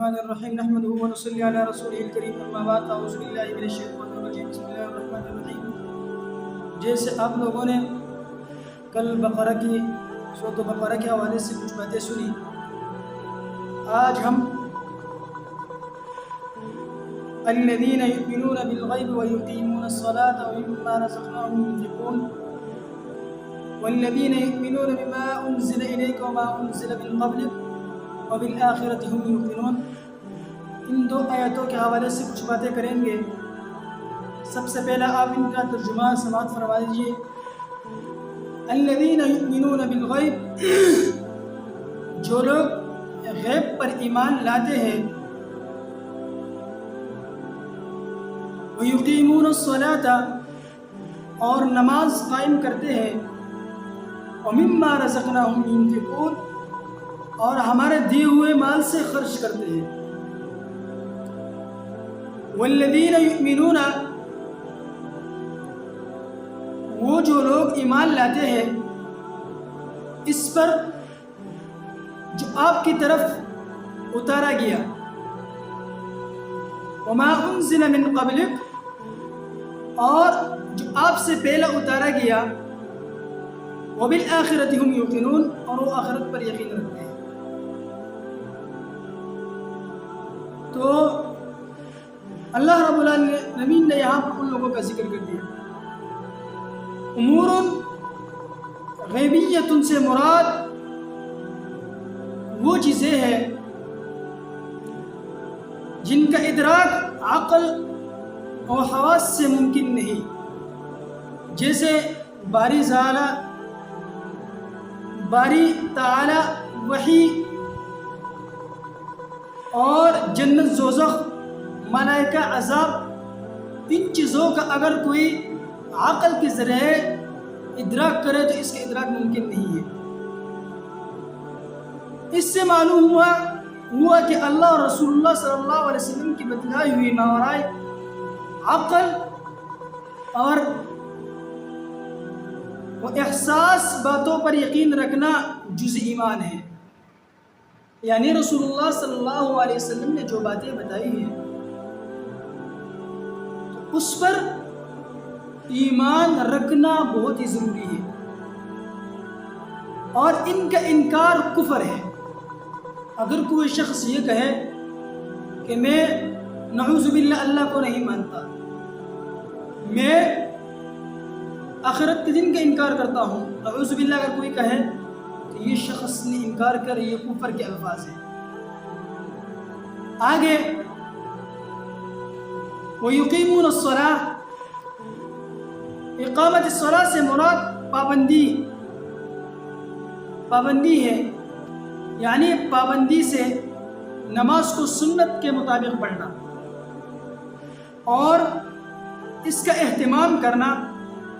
الرحمن الرحیم نحمده ونصلی علی رسوله الکریم اما بعد اعوذ باللہ من الشیطان الرجیم بسم اللہ الرحمن الرحیم۔ جیسے آپ لوگوں نے کل بقرہ کی سورۃ بقرہ کے حوالے سے کچھ باتیں سنی، آج ہم الذین یؤمنون بالغیب ویقیمون الصلاة ومما رزقناهم ينفقون والذین یؤمنون بما انزل الیک وما انزل من قبلک وبالآخرۃ هم یوقنون۔ ان دو آیتوں کے حوالے سے کچھ باتیں کریں گے۔ سب سے پہلا آپ ان کا ترجمہ سماعت فرما دیجیے۔ الذین یؤمنون بالغیب، جو لوگ غیب پر ایمان لاتے ہیں، ویقیمون الصلاۃ، اور نماز قائم کرتے ہیں، ومما رزقناهم ينفقون، اور ہمارے دیے ہوئے مال سے خرچ کرتے ہیں۔ والذین یؤمنون، وہ جو لوگ ایمان لاتے ہیں اس پر جو آپ کی طرف اتارا گیا، وما انزل من قبلک، اور جو آپ سے پہلا اتارا گیا، وبالآخرۃ هم یوقنون، اور وہ آخرت پر یقین رکھتے ہیں۔ تو اللہ رب العالمین نے یہاں پر ان لوگوں کا ذکر کر دیا۔ امور غیبیت سے مراد وہ چیزیں ہیں جن کا ادراک عقل اور حواس سے ممکن نہیں، جیسے باری تعالی وحی اور جنت دوزخ، ملائکہ عذاب، ان چیزوں کا اگر کوئی عقل کے ذریعے ادراک کرے تو اس کا ادراک ممکن نہیں ہے۔ اس سے معلوم ہوا کہ اللہ اور رسول اللہ صلی اللہ علیہ وسلم کی بتلائی ہوئی ماورائے عقل اور وہ احساس باتوں پر یقین رکھنا جز ایمان ہے۔ یعنی رسول اللہ صلی اللہ علیہ وسلم نے جو باتیں بتائی ہیں تو اس پر ایمان رکھنا بہت ہی ضروری ہے، اور ان کا انکار کفر ہے۔ اگر کوئی شخص یہ کہے کہ میں نعوذ باللہ اللہ کو نہیں مانتا، میں آخرت کے دن کا انکار کرتا ہوں، نعوذ باللہ اگر کوئی کہے تو یہ شخص نے انکار کر، یہ کفر کے الفاظ ہیں۔ آگے وَيُقِيمُونَ الصَّلَاةَ، اقامت الصلاة سے مراد پابندی ہے، یعنی پابندی سے نماز کو سنت کے مطابق پڑھنا اور اس کا اہتمام کرنا،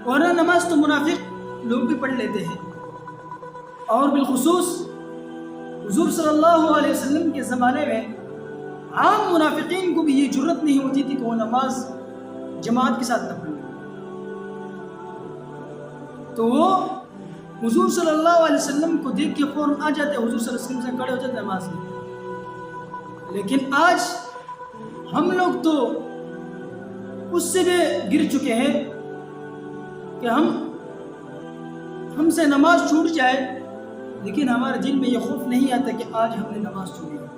ورنہ نماز تو منافق لوگ بھی پڑھ لیتے ہیں، اور بالخصوص حضور صلی اللہ علیہ وسلم کے زمانے میں عام منافقین کو بھی یہ جرت نہیں ہوتی تھی کہ وہ نماز جماعت کے ساتھ نہ پڑھیں، تو وہ حضور صلی اللہ علیہ وسلم کو دیکھ کے فوراً آ جاتے، حضور صلی اللہ علیہ وسلم سے کھڑے ہو جاتے نماز میں۔ لیکن آج ہم لوگ تو اس سے بھی گر چکے ہیں کہ ہم سے نماز چھوٹ جائے، لیکن ہمارے دل میں یہ خوف نہیں آتا کہ آج ہم نے نماز چھوڑی ہے۔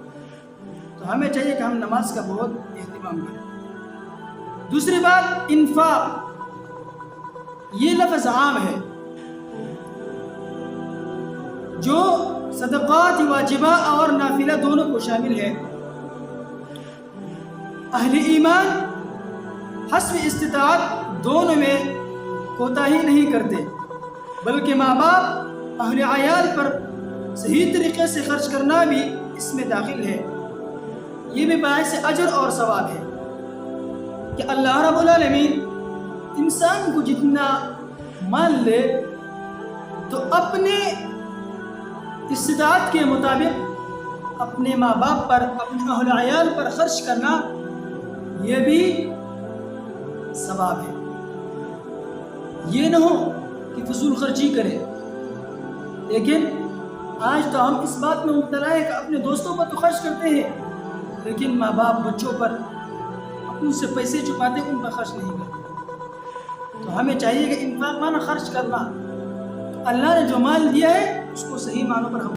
تو ہمیں چاہیے کہ ہم نماز کا بہت اہتمام کریں۔ دوسری بات، انفاق، یہ لفظ عام ہے جو صدقات واجبہ اور نافلہ دونوں کو شامل ہے۔ اہل ایمان حسب استطاعت دونوں میں کوتاہی نہیں کرتے، بلکہ ماں باپ، اہل عیال پر صحیح طریقے سے خرچ کرنا بھی اس میں داخل ہے۔ یہ بھی باعث اجر اور ثواب ہے کہ اللہ رب العالمین انسان کو جتنا مال لے تو اپنے استطاعت کے مطابق اپنے ماں باپ پر، اپنے اہل عیال پر خرچ کرنا، یہ بھی ثواب ہے۔ یہ نہ ہو کہ فضول خرچی کرے۔ لیکن آج تو ہم اس بات میں مبتلا ہے کہ اپنے دوستوں پر تو خرچ کرتے ہیں، لیکن ماں باپ بچوں پر ان سے پیسے چکاتے ان پر خرچ نہیں کرتے۔ تو ہمیں چاہیے کہ انفاق مانا خرچ کرنا، اللہ نے جو مال دیا ہے اس کو صحیح معنوں پر ہم